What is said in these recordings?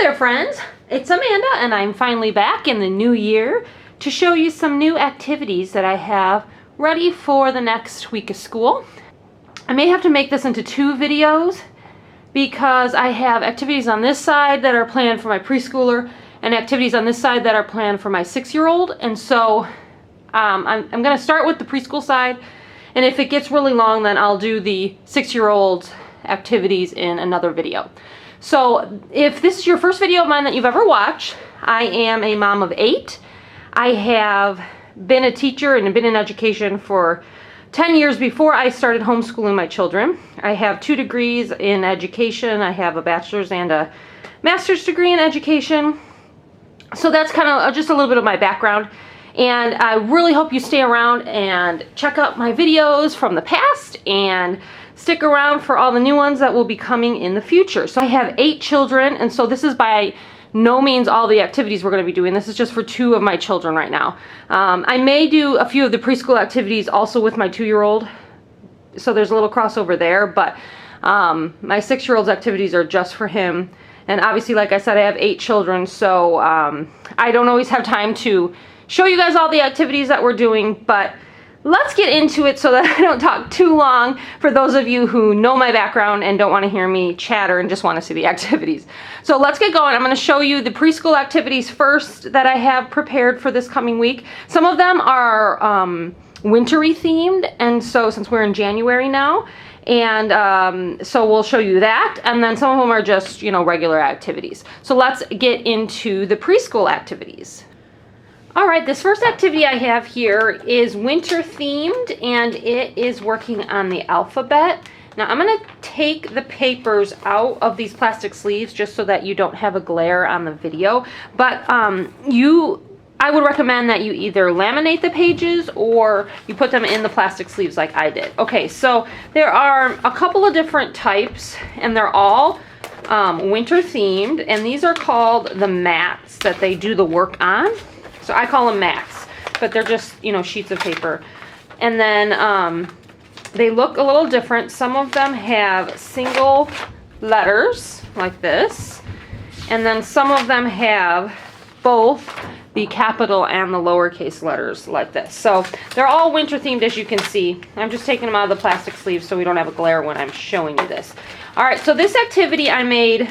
there friends, it's Amanda and I'm finally back in the new year to show you some new activities that I have ready for the next week of school. I may have to make this into 2 videos because I have activities on this side that are planned for my preschooler and activities on this side that are planned for my 6-year-old. And so I'm going to start with the preschool side, and if it gets really long then I'll do the 6-year-old activities in another video. So if this is your first video of mine that you've ever watched, I am a mom of 8. I have been a teacher and been in education for 10 years before I started homeschooling my children. I have 2 degrees in education. I have a bachelor's and a master's degree in education. So that's kind of just a little bit of my background. And I really hope you stay around and check out my videos from the past and stick around for all the new ones that will be coming in the future. So I have 8 children, and so this is by no means all the activities we're going to be doing. This is just for 2 of my children right now. I may do a few of the preschool activities also with my 2-year-old, so there's a little crossover there, but my 6-year-old's activities are just for him. And obviously, like I said, I have 8 children, so I don't always have time to show you guys all the activities that we're doing, but let's get into it so that I don't talk too long for those of you who know my background and don't want to hear me chatter and just want to see the activities. So let's get going. I'm going to show you the preschool activities first that I have prepared for this coming week. Some of them are wintry themed, and so since we're in January now, and so we'll show you that, and then some of them are just, you know, regular activities. So let's get into the preschool activities. Alright, this first activity I have here is winter themed, and it is working on the alphabet. Now I'm going to take the papers out of these plastic sleeves just so that you don't have a glare on the video, but I would recommend that you either laminate the pages or you put them in the plastic sleeves like I did. Okay, so there are a couple of different types, and they're all winter themed, and these are called the mats that they do the work on. So I call them mats, but they're just, you know, sheets of paper. And then they look a little different. Some of them have single letters like this, and then some of them have both the capital and the lowercase letters like this. So they're all winter themed, as you can see. I'm just taking them out of the plastic sleeves so we don't have a glare when I'm showing you this. All right, so this activity I made,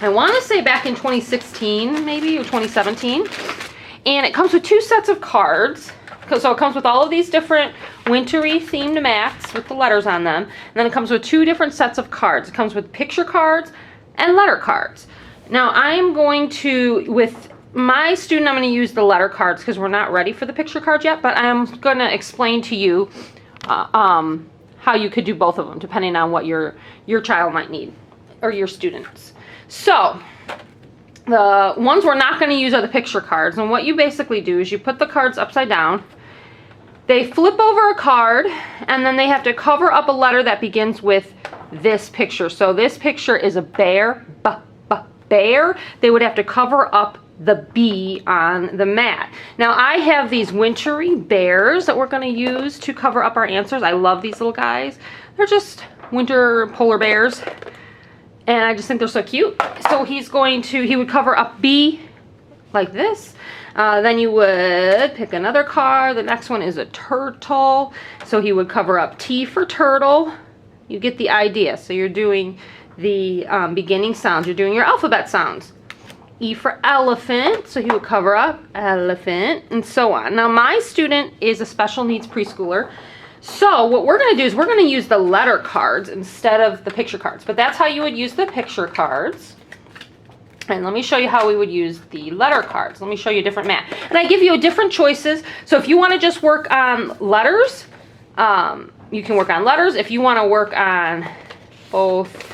I want to say back in 2016 maybe, or 2017, and it comes with 2 sets of cards. So it comes with all of these different wintry themed mats with the letters on them, and then it comes with 2 different sets of cards. It comes with picture cards and letter cards. Now I'm going to, with my student, I'm going to use the letter cards because we're not ready for the picture cards yet, but I'm going to explain to you how you could do both of them depending on what your child might need, or your students. So the ones we're not going to use are the picture cards, and what you basically do is you put the cards upside down, they flip over a card, and then they have to cover up a letter that begins with this picture. So this picture is a bear, bear. They would have to cover up the B on the mat. Now I have these wintry bears that we're going to use to cover up our answers. I love these little guys. They're just winter polar bears, and I just think they're so cute. So he would cover up B like this. Then you would pick another card. The next one is a turtle. So he would cover up T for turtle. You get the idea. So you're doing the beginning sounds. You're doing your alphabet sounds. E for elephant. So he would cover up elephant, and so on. Now my student is a special needs preschooler. So what we're going to do is we're going to use the letter cards instead of the picture cards. But that's how you would use the picture cards. And let me show you how we would use the letter cards. Let me show you a different mat. And I give you different choices. So if you want to just work on letters, you can work on letters. If you want to work on both,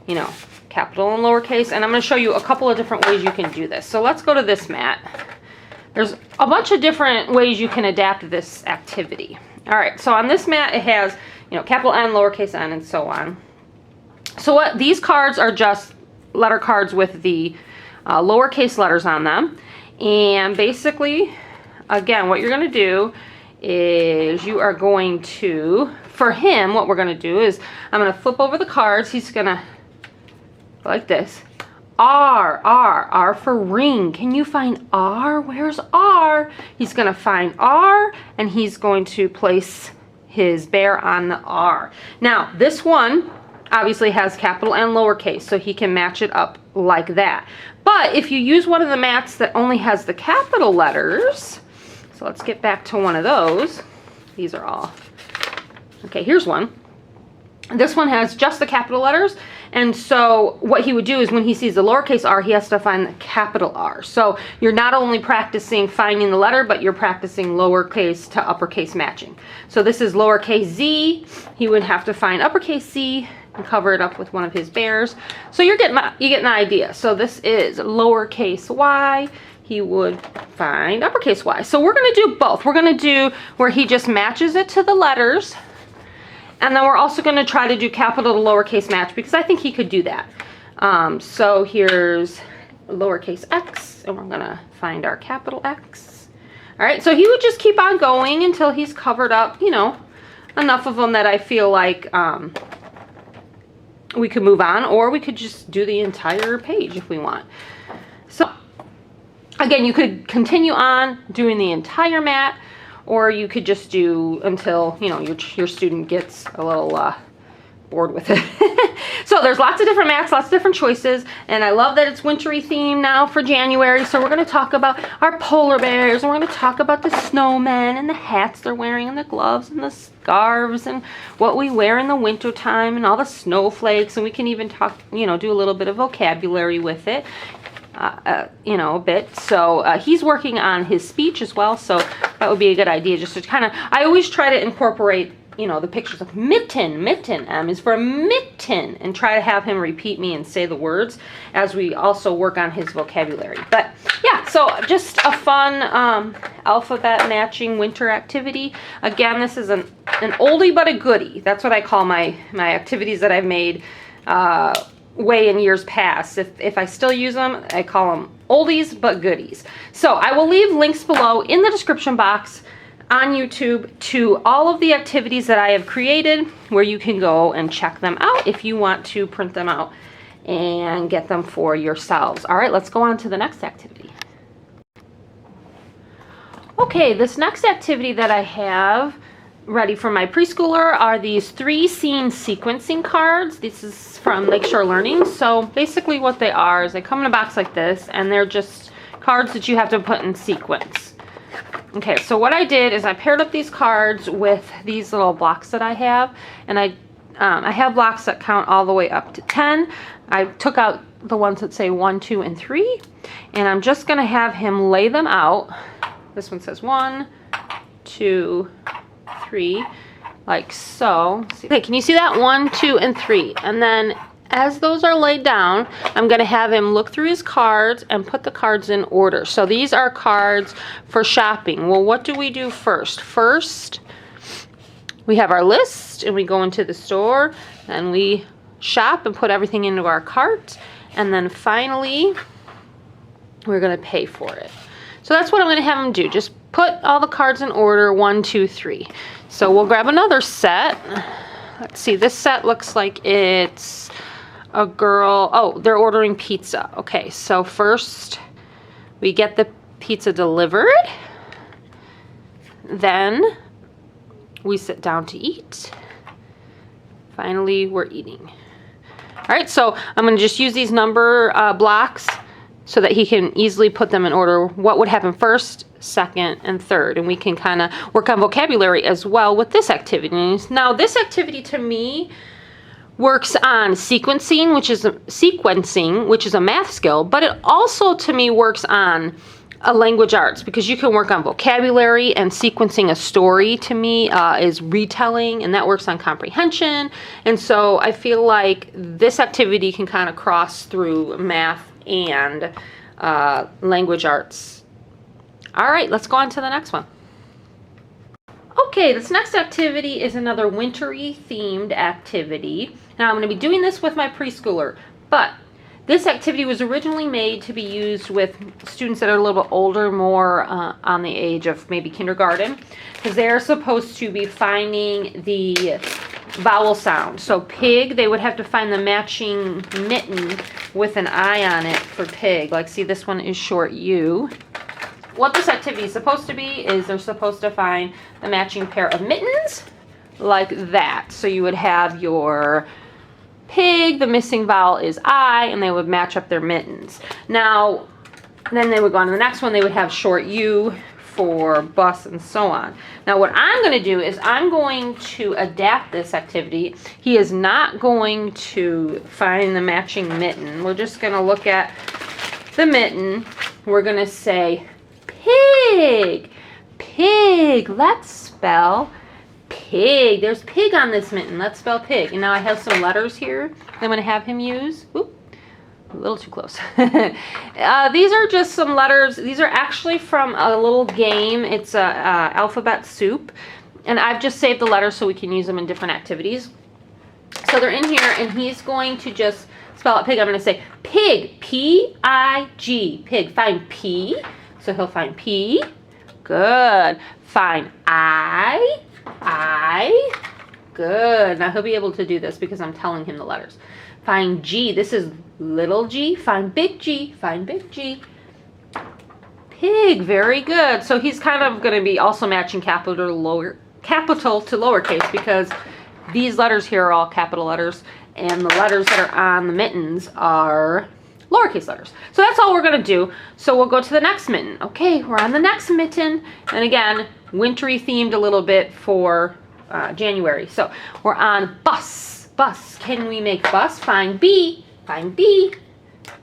you know, capital and lowercase. And I'm going to show you a couple of different ways you can do this. So let's go to this mat. There's a bunch of different ways you can adapt this activity. All right, so on this mat it has, you know, capital N, lowercase n, and so on. So what these cards are just letter cards with the lowercase letters on them. And basically, again, what you're going to do is you are going to, for him, what we're going to do is I'm going to flip over the cards. He's going to, like this, R for ring. Can you find R? Where's R? He's going to find R, and he's going to place his bear on the R. Now, this one obviously has capital and lowercase, so he can match it up like that. But if you use one of the mats that only has the capital letters, so let's get back to one of those. These are all. Okay, here's one. This one has just the capital letters, and so what he would do is when he sees the lowercase r, he has to find the capital R. So you're not only practicing finding the letter, but you're practicing lowercase to uppercase matching. So this is lowercase z. He would have to find uppercase C and cover it up with one of his bears. So you get an idea. So this is lowercase y. He would find uppercase Y. So we're going to do both. We're going to do where he just matches it to the letters, and then we're also going to try to do capital to lowercase match, because I think he could do that. So here's lowercase x, and we're going to find our capital X. All right, so he would just keep on going until he's covered up, you know, enough of them that I feel like we could move on, or we could just do the entire page if we want. So again, you could continue on doing the entire mat, or you could just do until, you know, your student gets a little bored with it. So there's lots of different mats, lots of different choices, and I love that it's wintry theme now for January. So we're going to talk about our polar bears, and we're going to talk about the snowmen and the hats they're wearing and the gloves and the scarves and what we wear in the winter time and all the snowflakes, and we can even talk, you know, do a little bit of vocabulary with it. You know, a bit. So he's working on his speech as well, so that would be a good idea, just to kind of, I always try to incorporate, you know, the pictures of mitten, M is for mitten, and try to have him repeat me and say the words as we also work on his vocabulary. But yeah, so just a fun alphabet matching winter activity. Again, this is an oldie but a goodie. That's what I call my activities that I've made way in years past. If I still use them, I call them oldies but goodies. So I will leave links below in the description box on YouTube to all of the activities that I have created, where you can go and check them out if you want to print them out and get them for yourselves. All right, let's go on to the next activity. Okay, this next activity that I have ready for my preschooler are these 3 scene sequencing cards. This is from Lakeshore Learning. So basically what they are is they come in a box like this, and they're just cards that you have to put in sequence. Okay, so what I did is I paired up these cards with these little blocks that I have, and I have blocks that count all the way up to 10. I took out the ones that say 1, 2, and 3, and I'm just going to have him lay them out. This one says 1, 2, 3, like so. Okay, can you see that? 1, 2, and 3. And then as those are laid down, I'm going to have him look through his cards and put the cards in order. So these are cards for shopping. Well, what do we do first? First, we have our list, and we go into the store, and we shop and put everything into our cart. And then finally, we're going to pay for it. So that's what I'm going to have him do. Just put all the cards in order, 1, 2, 3. So we'll grab another set. Let's see, this set looks like it's a girl. Oh, they're ordering pizza. Okay, so first we get the pizza delivered. Then we sit down to eat. Finally, we're eating. All right, so I'm going to just use these number blocks so that he can easily put them in order. What would happen first, second, and third. And we can kind of work on vocabulary as well with this activity. Now, this activity to me works on sequencing, which is a math skill, but it also to me works on a language arts, because you can work on vocabulary, and sequencing a story to me is retelling, and that works on comprehension. And so I feel like this activity can kind of cross through math and language arts. All right, let's go on to the next one. Okay, this next activity is another wintry themed activity. Now I'm going to be doing this with my preschooler, but this activity was originally made to be used with students that are a little bit older, more on the age of maybe kindergarten, because they're supposed to be finding the vowel sound. So pig, they would have to find the matching mitten with an I on it for pig. Like, see, this one is short U. What this activity is supposed to be is they're supposed to find the matching pair of mittens like that. So you would have your pig, the missing vowel is I, and they would match up their mittens. Now, then they would go on to the next one. They would have short U for bus and so on. Now what I'm going to do is I'm going to adapt this activity. He is not going to find the matching mitten. We're just going to look at the mitten. We're going to say pig. Pig. Let's spell pig. There's pig on this mitten. Let's spell pig. And now I have some letters here I'm going to have him use. Oop. A little too close. These are just some letters. These are actually from a little game. It's a alphabet soup. And I've just saved the letters so we can use them in different activities. So they're in here, and he's going to just spell out pig. I'm going to say pig, P-I-G, pig. Find P. So he'll find P. Good. Find I. Good. Now he'll be able to do this because I'm telling him the letters. Find G. This is little g. Find big G. Find big G. Pig. Very good. So he's kind of going to be also matching capital to lowercase because these letters here are all capital letters, and the letters that are on the mittens are lowercase letters. So that's all we're going to do. So we'll go to the next mitten. Okay, we're on the next mitten. And again, wintry themed a little bit for January. So we're on bus. Bus. Can we make bus? Find B. Find B.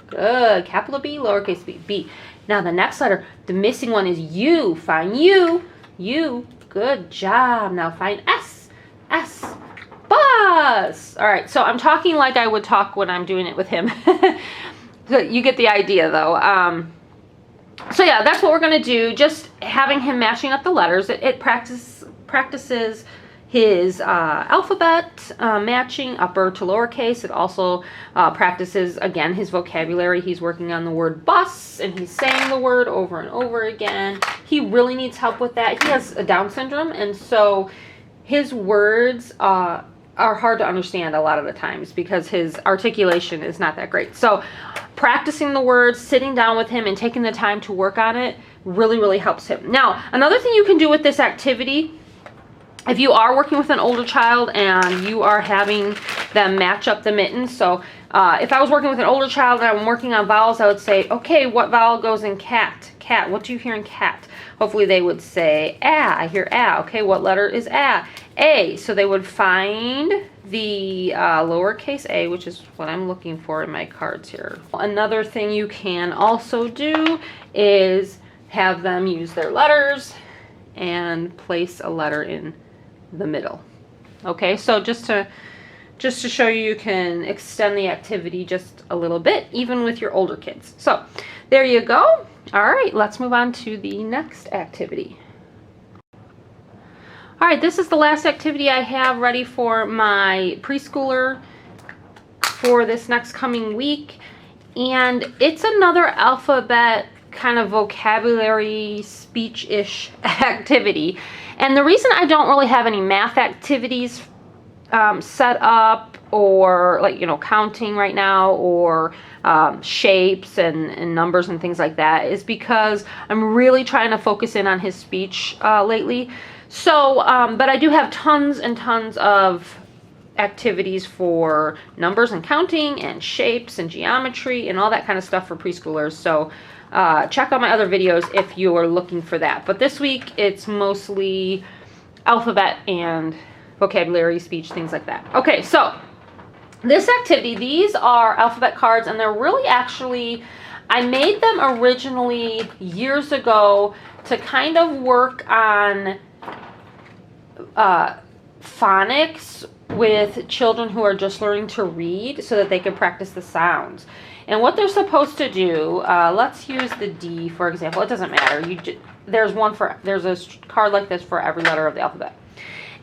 Good. Capital B, lowercase b. B. Now the next letter, the missing one is U. Find U. U. Good job. Now find S. S. Bus. All right. So I'm talking like I would talk when I'm doing it with him. So you get the idea, though. So yeah, that's what we're going to do. Just having him matching up the letters. It practices his alphabet matching upper to lowercase. It also practices, again, his vocabulary. He's working on the word bus, and he's saying the word over and over again. He really needs help with that. He has a Down syndrome, and so his words are hard to understand a lot of the times because his articulation is not that great. So practicing the words, sitting down with him, and taking the time to work on it really, really helps him. Now, another thing you can do with this activity, if you are working with an older child and you are having them match up the mittens, so if I was working with an older child and I'm working on vowels, I would say, okay, what vowel goes in cat? Cat. What do you hear in cat? Hopefully they would say a. I hear a. Okay, what letter is a? A. So they would find the lowercase a, which is what I'm looking for in my cards here. Another thing you can also do is have them use their letters and place a letter in the middle. Okay, so just to show you can extend the activity just a little bit, even with your older kids. So there you go. All right, let's move on to the next activity. All right, this is the last activity I have ready for my preschooler for this next coming week. And it's another alphabet kind of vocabulary speech-ish activity. And the reason I don't really have any math activities set up, or like, counting right now, or shapes and numbers and things like that, is because I'm really trying to focus in on his speech lately. So, but I do have tons and tons of activities for numbers and counting and shapes and geometry and all that kind of stuff for preschoolers. So check out my other videos if you are looking for that. But this week it's mostly alphabet and vocabulary, speech, things like that. Okay, so this activity, these are alphabet cards, and they're really actually, I made them originally years ago to kind of work on phonics with children who are just learning to read so that they can practice the sounds. And what they're supposed to do, let's use the D for example. It doesn't matter. There's a card like this for every letter of the alphabet.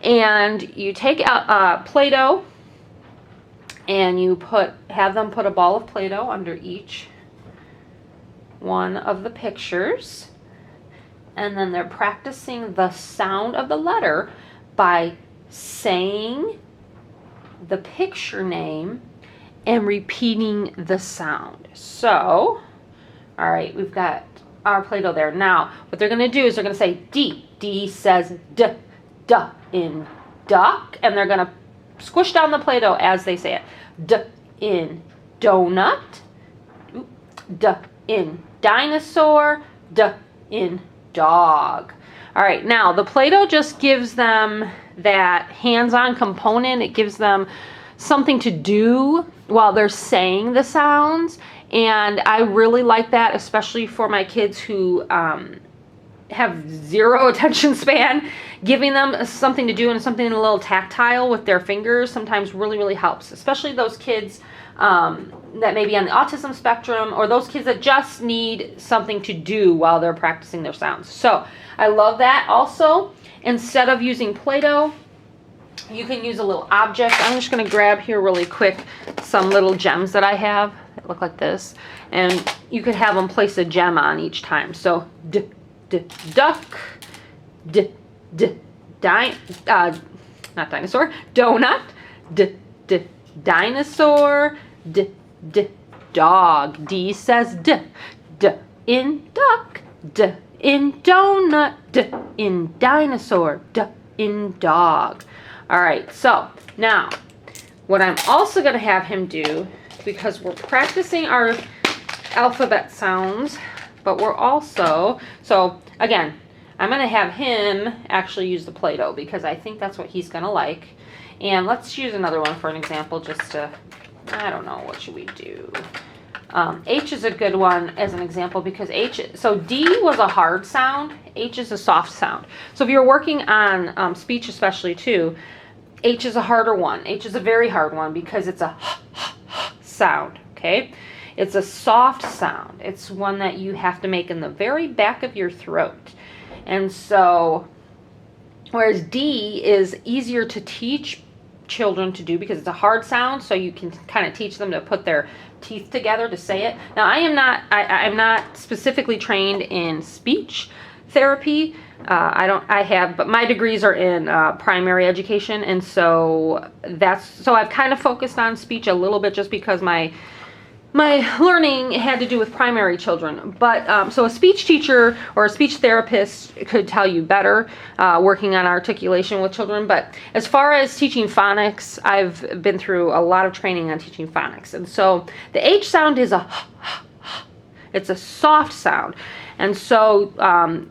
And you take out Play-Doh, and you have them put a ball of Play-Doh under each one of the pictures. And then they're practicing the sound of the letter by saying the picture name and repeating the sound. So, all right, we've got our Play-Doh there. Now, what they're going to do is they're going to say D. D says D, D in duck, and they're going to squish down the Play-Doh as they say it. D in donut, D in dinosaur, D in dog. All right, now the Play-Doh just gives them that hands-on component. It gives them something to do while they're saying the sounds, and I really like that, especially for my kids who have zero attention span. Giving them something to do and something a little tactile with their fingers sometimes really, really helps, especially those kids that may be on the autism spectrum, or those kids that just need something to do while they're practicing their sounds. So I love that. Also, instead of using Play-Doh, you can use a little object. I'm just going to grab here really quick some little gems that I have that look like this, and you could have them place a gem on each time. So duck, not dinosaur, donut, dinosaur, dog. D says D in duck, D in donut, D in dinosaur, D in dog. All right, so now what I'm also going to have him do, because we're practicing our alphabet sounds, but we're also, so again, I'm going to have him actually use the Play-Doh because I think that's what he's going to like. And let's use another one for an example just to, I don't know, what should we do? H is a good one as an example because so D was a hard sound, H is a soft sound. So if you're working on speech especially too, H is a harder one. H is a very hard one because it's a sound, okay? It's a soft sound. It's one that you have to make in the very back of your throat. And so, whereas D is easier to teach children to do because it's a hard sound, so you can kind of teach them to put their teeth together to say it. Now, I'm not specifically trained in speech therapy. But my degrees are in primary education, and so I've kind of focused on speech a little bit just because my learning had to do with primary children. But so a speech teacher or a speech therapist could tell you better working on articulation with children. But as far as teaching phonics, I've been through a lot of training on teaching phonics. And so the H sound is it's a soft sound. And so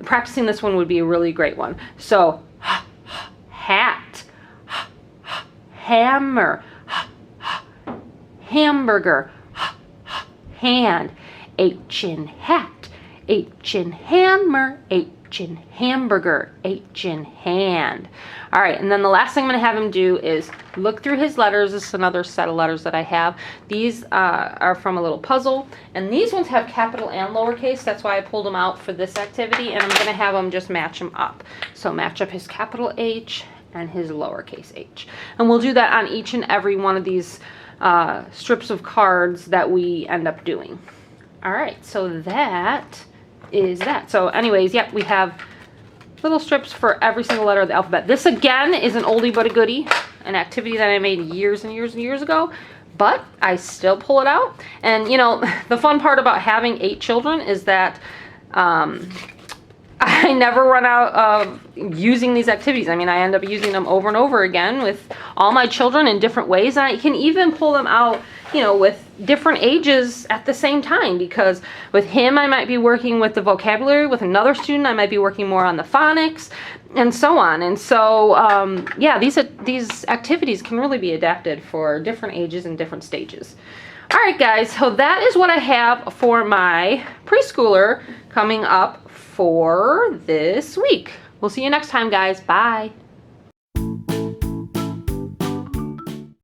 practicing this one would be a really great one. So hat, hammer, hamburger, hand, H in hat, H in hammer, H in hamburger, H in hand. All right, and then the last thing I'm going to have him do is look through his letters. This is another set of letters that I have. These are from a little puzzle, and these ones have capital and lowercase. That's why I pulled them out for this activity, and I'm going to have him just match them up. So match up his capital H and his lowercase h. And we'll do that on each and every one of these strips of cards that we end up doing. All right, so that is that. So anyways, yep, we have little strips for every single letter of the alphabet. This again is an oldie but a goodie, an activity that I made years and years and years ago, but I still pull it out. And you know, the fun part about having 8 children is that I never run out of using these activities. I mean, I end up using them over and over again with all my children in different ways. And I can even pull them out, you know, with different ages at the same time, because with him, I might be working with the vocabulary. With another student, I might be working more on the phonics and so on. And so, yeah, these activities can really be adapted for different ages and different stages. All right, guys, so that is what I have for my preschooler coming up for this week. We'll see you next time, guys. Bye.